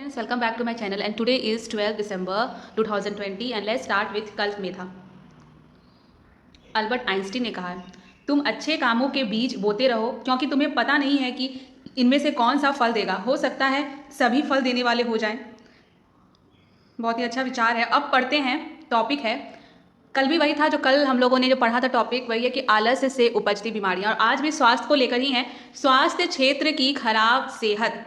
friends, welcome back to my channel and today is 12 December 2020 and let's start with कल्प मेधा। Albert Einstein ने कहा, तुम अच्छे कामों के बीज बोते रहो क्योंकि तुम्हें पता नहीं है कि इनमें से कौन सा फल देगा। हो सकता है सभी फल देने वाले हो जाएं। बहुत ही अच्छा विचार है। अब पढ़ते हैं, टॉपिक है, कल भी वही था जो कल हम लोगों ने जो पढ़ा था, टॉपिक वही है कि आलस्य से उपजती बीमारियां, और आज भी स्वास्थ्य को लेकर ही है। स्वास्थ्य क्षेत्र की खराब सेहत।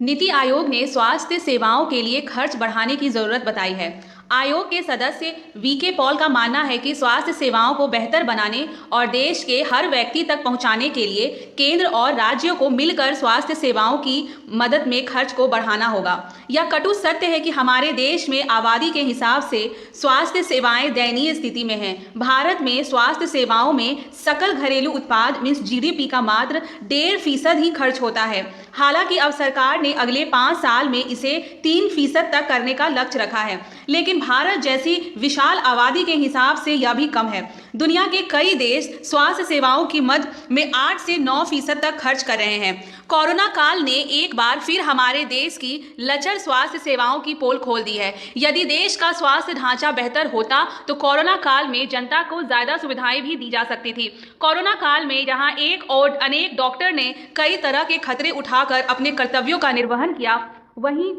नीति आयोग ने स्वास्थ्य सेवाओं के लिए खर्च बढ़ाने की जरूरत बताई है। आयोग के सदस्य वीके पॉल का मानना है कि स्वास्थ्य सेवाओं को बेहतर बनाने और देश के हर व्यक्ति तक पहुंचाने के लिए केंद्र और राज्यों को मिलकर स्वास्थ्य सेवाओं की मदद में खर्च को बढ़ाना होगा। यह कटु सत्य है कि हमारे देश में आबादी के हिसाब से स्वास्थ्य सेवाएं दयनीय स्थिति में हैं। भारत में स्वास्थ्य सेवाओं में सकल घरेलू उत्पाद मीन्स जीडीपी का मात्र 1.5% ही खर्च होता है। हालांकि अब सरकार ने अगले 5 साल में इसे 3% तक करने का लक्ष्य रखा है, लेकिन भारत जैसी विशाल आबादी के हिसाब से यह भी कम है। दुनिया के कई देश स्वास्थ्य सेवाओं की मद में 8 से 9% तक खर्च कर रहे हैं। कोरोना काल ने एक बार फिर हमारे देश की लचर स्वास्थ्य सेवाओं की पोल खोल दी है। यदि देश का स्वास्थ्य ढांचा बेहतर होता तो कोरोना काल में जनता को ज्यादा सुविधाएं भी दी जा सकती थी। कोरोना काल में जहां एक और अनेक डॉक्टर ने कई तरह के खतरे उठाकर अपने कर्तव्यों का निर्वहन किया, वहीं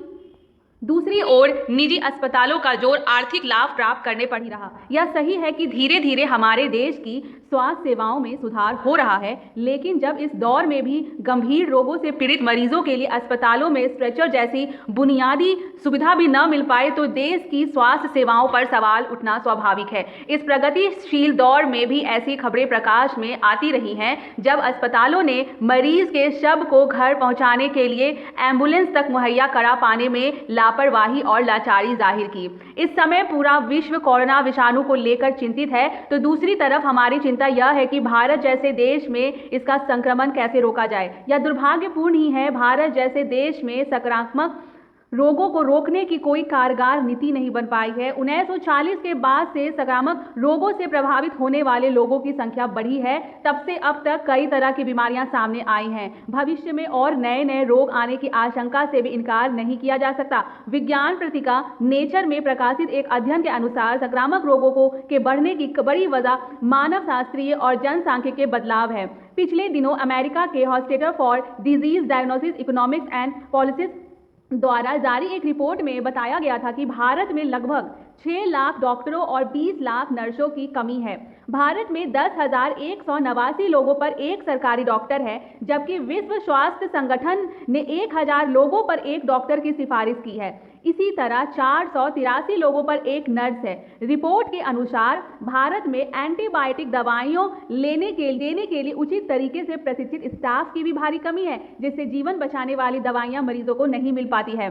दूसरी ओर निजी अस्पतालों का जोर आर्थिक लाभ प्राप्त करने पर ही रहा। यह सही है कि धीरे धीरे हमारे देश की स्वास्थ्य सेवाओं में सुधार हो रहा है, लेकिन जब इस दौर में भी गंभीर रोगों से पीड़ित मरीजों के लिए अस्पतालों में स्ट्रेचर जैसी बुनियादी सुविधा भी न मिल पाए तो देश की स्वास्थ्य सेवाओं पर सवाल उठना स्वाभाविक है। इस प्रगतिशील दौर में भी ऐसी खबरें प्रकाश में आती रही हैं जब अस्पतालों ने मरीज के शव को घर पहुंचाने के लिए एम्बुलेंस तक मुहैया करा पाने में लापरवाही और लाचारी जाहिर की। इस समय पूरा विश्व कोरोना विषाणु को लेकर चिंतित है, तो दूसरी तरफ हमारी चिंता यह है कि भारत जैसे देश में इसका संक्रमण कैसे रोका जाए। यह दुर्भाग्यपूर्ण ही है, भारत जैसे देश में संक्रामक रोगों को रोकने की कोई कारगर नीति नहीं बन पाई है। 1940 के बाद से संक्रामक रोगों से प्रभावित होने वाले लोगों की संख्या बढ़ी है। तब से अब तक कई तरह की बीमारियां सामने आई हैं। भविष्य में और नए नए रोग आने की आशंका से भी इनकार नहीं किया जा सकता। विज्ञान पत्रिका नेचर में प्रकाशित एक अध्ययन के अनुसार संक्रामक रोगों के बढ़ने की बड़ी वजह मानव शास्त्रीय और जनसांख्यिकीय बदलाव है। पिछले दिनों अमेरिका के hospital for disease diagnosis economics and policies द्वारा जारी एक रिपोर्ट में बताया गया था कि भारत में लगभग 6 लाख डॉक्टरों और 20 लाख नर्सों की कमी है। भारत में 10,189 लोगों पर एक सरकारी डॉक्टर है, जबकि विश्व स्वास्थ्य संगठन ने 1000 लोगों पर एक डॉक्टर की सिफारिश की है। इसी तरह 483 लोगों पर एक नर्स है। रिपोर्ट के अनुसार भारत में एंटीबायोटिक दवाइयों देने के लिए उचित तरीके से प्रशिक्षित स्टाफ की भी भारी कमी है, जिससे जीवन बचाने वाली दवाइयां मरीजों को नहीं मिल पाती है।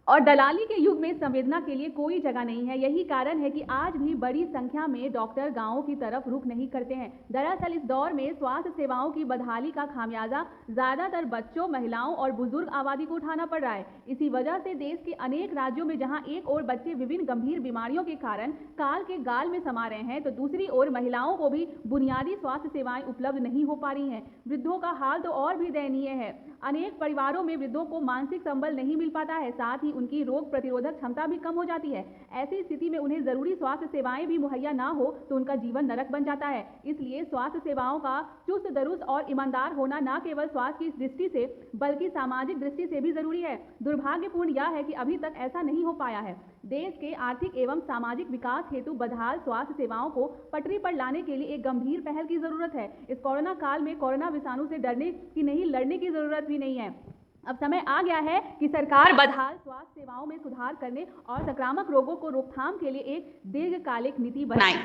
और दलाली के युग में संवेदना के लिए कोई जगह नहीं है। यही कारण है कि आज भी बड़ी संख्या में डॉक्टर गांवों की तरफ रुख नहीं करते हैं। दरअसल इस दौर में स्वास्थ्य सेवाओं की बदहाली का खामियाजा ज्यादातर बच्चों, महिलाओं और बुजुर्ग आबादी को उठाना पड़ रहा है। इसी वजह से देश के अनेक राज्यों में जहां एक ओर बच्चे विभिन्न गंभीर बीमारियों के कारण काल के गाल में समा रहे हैं, तो दूसरी ओर महिलाओं को भी बुनियादी स्वास्थ्य सेवाएं उपलब्ध नहीं हो पा रही हैं। वृद्धों का हाल तो और भी दयनीय है। अनेक परिवारों में वृद्धों को मानसिक संबल नहीं मिल पाता है, साथ ही उनकी रोग प्रतिरोधक क्षमता भी कम हो जाती है। ऐसी स्थिति में उन्हें जरूरी स्वास्थ्य सेवाएं भी मुहैया ना हो तो उनका जीवन नरक बन जाता है। इसलिए स्वास्थ्य सेवाओं का चुस्त दुरुस्त और ईमानदार होना न केवल स्वास्थ्य की दृष्टि से बल्कि सामाजिक दृष्टि से भी जरूरी है। दुर्भाग्यपूर्ण यह है कि अभी तक ऐसा नहीं हो पाया है। देश के आर्थिक एवं सामाजिक विकास हेतु बदहाल स्वास्थ्य सेवाओं को पटरी पर लाने के लिए एक गंभीर पहल की जरूरत है। इस कोरोना काल में कोरोना विषाणु से डरने की नहीं, लड़ने की जरूरत भी नहीं है। अब समय आ गया है कि सरकार बदहाल स्वास्थ्य सेवाओं में सुधार करने और संक्रामक रोगों को रोकथाम के लिए एक दीर्घकालिक नीति बनाए।